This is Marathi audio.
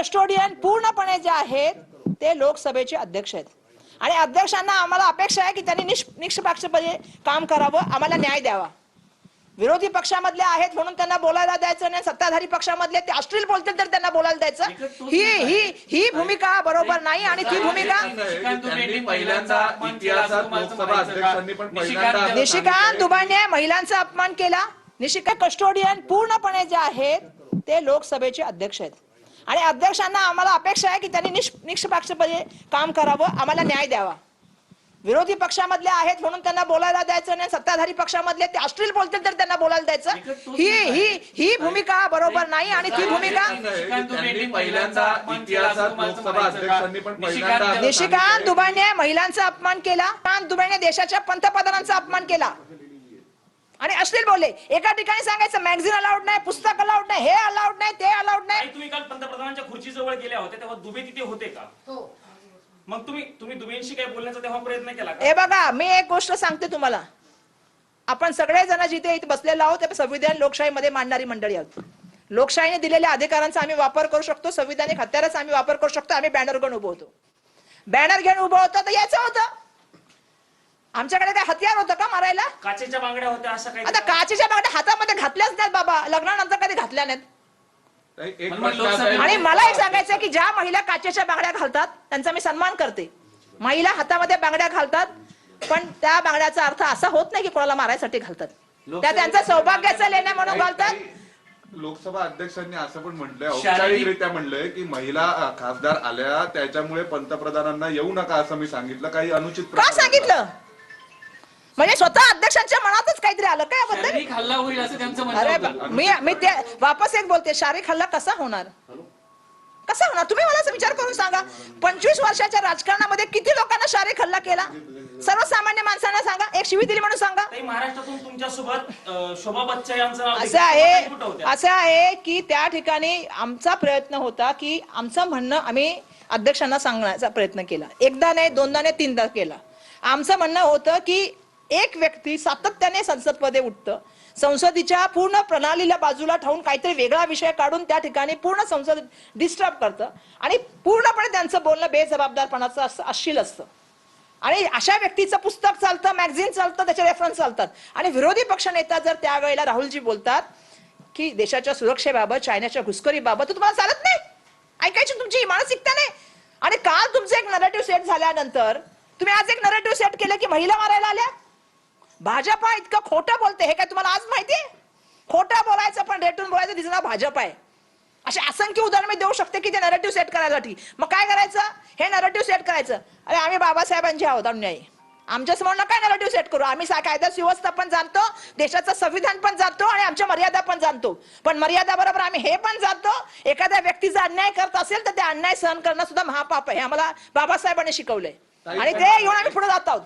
कस्टोडियन पूर्णपणे जे आहेत ते लोकसभेचे अध्यक्ष आहेत आणि अध्यक्षांना आम्हाला अपेक्षा आहे की त्यांनी निष्पक्षपणे काम करावं, आम्हाला न्याय द्यावा। विरोधी पक्षामधले आहेत म्हणून त्यांना बोलायला द्यायचं नाही, सत्ताधारी पक्षामधले ते अश्लील बोलतील तर त्यांना बोलायला द्यायचं, ही भूमिका बरोबर नाही। आणि ती भूमिका निशिकांत दुबेने महिलांचा अपमान केला। निशिकांत कस्टोडियन पूर्णपणे जे आहेत ते लोकसभेचे अध्यक्ष आहेत आणि अध्यक्षांना आम्हाला अपेक्षा आहे की त्यांनी निष्पक्षपणे काम करावं, आम्हाला न्याय द्यावा। विरोधी पक्षामधले आहेत म्हणून त्यांना बोलायला द्यायचं नाही, सत्ताधारी पक्षामधले ते अश्लील बोलतील तर त्यांना बोलायला द्यायचं, ही भूमिका बरोबर नाही। आणि ती भूमिका निशिकांत दुबेने महिलांचा अपमान केला, निशिकांत दुबेने देशाच्या पंतप्रधानांचा अपमान केला आणि अश्लील बोलले। एका ठिकाणी सांगायचं मॅगझिन अलाउड नाही, पुस्तक अलाउड नाही, हे अलाउड नाही, ते अलाउड नाही। तुम्ही काल पंतप्रधानांच्या खुर्चीजवळ गेल्या होत्या तेव्हा दुबे तिथे होते का? हो। मग तुम्ही दुबेंशी काय बोलण्याचा तेव्हा प्रयत्न केला का? हे बघा, मी एक गोष्ट सांगते तुम्हाला, आपण सगळेजण जिथे इथे बसलेलो आहोत ते संविधान लोकशाहीमध्ये मानणारी मंडळी आहोत। लोकशाहीने दिलेल्या अधिकारांचा आम्ही वापर करू शकतो, संविधानिक हत्याराचा आम्ही वापर करू शकतो। आम्ही बॅनर घेऊन उभं होतो, बॅनर घेऊन उभं होतं तर याचं होतं, आमच्याकडे काय हत्यार होतं का मारायला? काचेच्या बांगड्या होत्या असं काही? आता काचेच्या बांगड्या हातामध्ये घातल्याच नाहीत बाबा, लग्नानंतर कधी घातल्या नाहीत। आणि मला एक सांगायचं की ज्या महिला काचेच्या बांगड्या घालतात त्यांचा मी सन्मान करते। महिला हातामध्ये बांगड्या घालतात पण त्या बांगड्याचा अर्थ असा होत नाही की कोणाला मारायसाठी घालतात, त्या त्यांचं सौभाग्याचं लेणं म्हणून घालतात। लोकसभा अध्यक्षांनी असं पण म्हटलंय, औपचारिकरित्या म्हणलंय की महिला खासदार आल्या त्याच्यामुळे पंतप्रधानांना येऊ नका असं मी सांगितलं। काही अनुचित का सांगितलं? म्हणजे स्वतः अध्यक्षांच्या मनातच काहीतरी आलं काय याबद्दल? शारीरिक हल्ला होईल असं त्यांचं म्हणणं अरे होतं। मी ते वापस एक बोलते, शारीरिक हल्ला कसा होणार? कसा होणार तुम्ही मला विचार करून सांगा। 25 वर्षाच्या राजकारणामध्ये किती लोकांना शारीरिक हल्ला केला? सर्वसामान्य माणसांना सांगा, एक शिवी दिली म्हणून सांगा। महाराष्ट्रातून तुमच्यासोबत शोभा बच्चा यांचं नाव असं आहे की त्या ठिकाणी आमचा प्रयत्न होता की आमचं म्हणणं आम्ही अध्यक्षांना सांगण्याचा प्रयत्न केला, एकदा नाही, दोनदा नाही, तीनदा केला। आमचं म्हणणं होतं की एक व्यक्ती सातत्याने संसदमध्ये उठतं, संसदेच्या पूर्ण प्रणालीला बाजूला ठेवून काहीतरी वेगळा विषय काढून त्या ठिकाणी पूर्ण संसद डिस्टर्ब करतं आणि पूर्णपणे त्यांचं बोलणं बेजबाबदारपणाचं असं अश्लील असतं। आणि अशा व्यक्तीचं पुस्तक चालतं, मॅगझिन चालतं, त्याचे रेफरन्स चालतात। आणि विरोधी पक्षनेता जर त्यावेळेला राहुलजी बोलतात की देशाच्या सुरक्षेबाबत, चायनाच्या घुसखोरीबाबत, तर तुम्हाला चालत नाही, ऐकायची तुमची मानसिकता नाही। आणि काल तुमचं एक नरेटिव्ह सेट झाल्यानंतर तुम्ही आज एक नरेटिव्ह सेट केलं की महिला मारायला आल्या। भाजपा इतकं खोटं बोलते हे काय तुम्हाला आज माहितीये? खोटं बोलायचं पण रेटून बोलायचं तिचं नाव भाजप आहे। असे असंख्य उदाहरण मी देऊ शकते की ते नरेटिव्ह सेट करायसाठी। मग काय करायचं? हे नरेटिव्ह सेट करायचं, अरे आम्ही बाबासाहेबांचे आहोत अन्यायी, आमच्या समोर काय नरेटिव्ह सेट करू? आम्ही कायदा सुव्यवस्था पण जाणतो, देशाचं संविधान पण जाणतो आणि आमच्या मर्यादा पण जाणतो। पण मर्यादा बरोबर आम्ही हे पण जाणतो, एखाद्या व्यक्तीचा अन्याय करत असेल तर ते अन्याय सहन करणं सुद्धा महापाप आहे, हे आम्हाला बाबासाहेबांनी शिकवलंय। आणि ते येऊन आम्ही पुढे जात आहोत।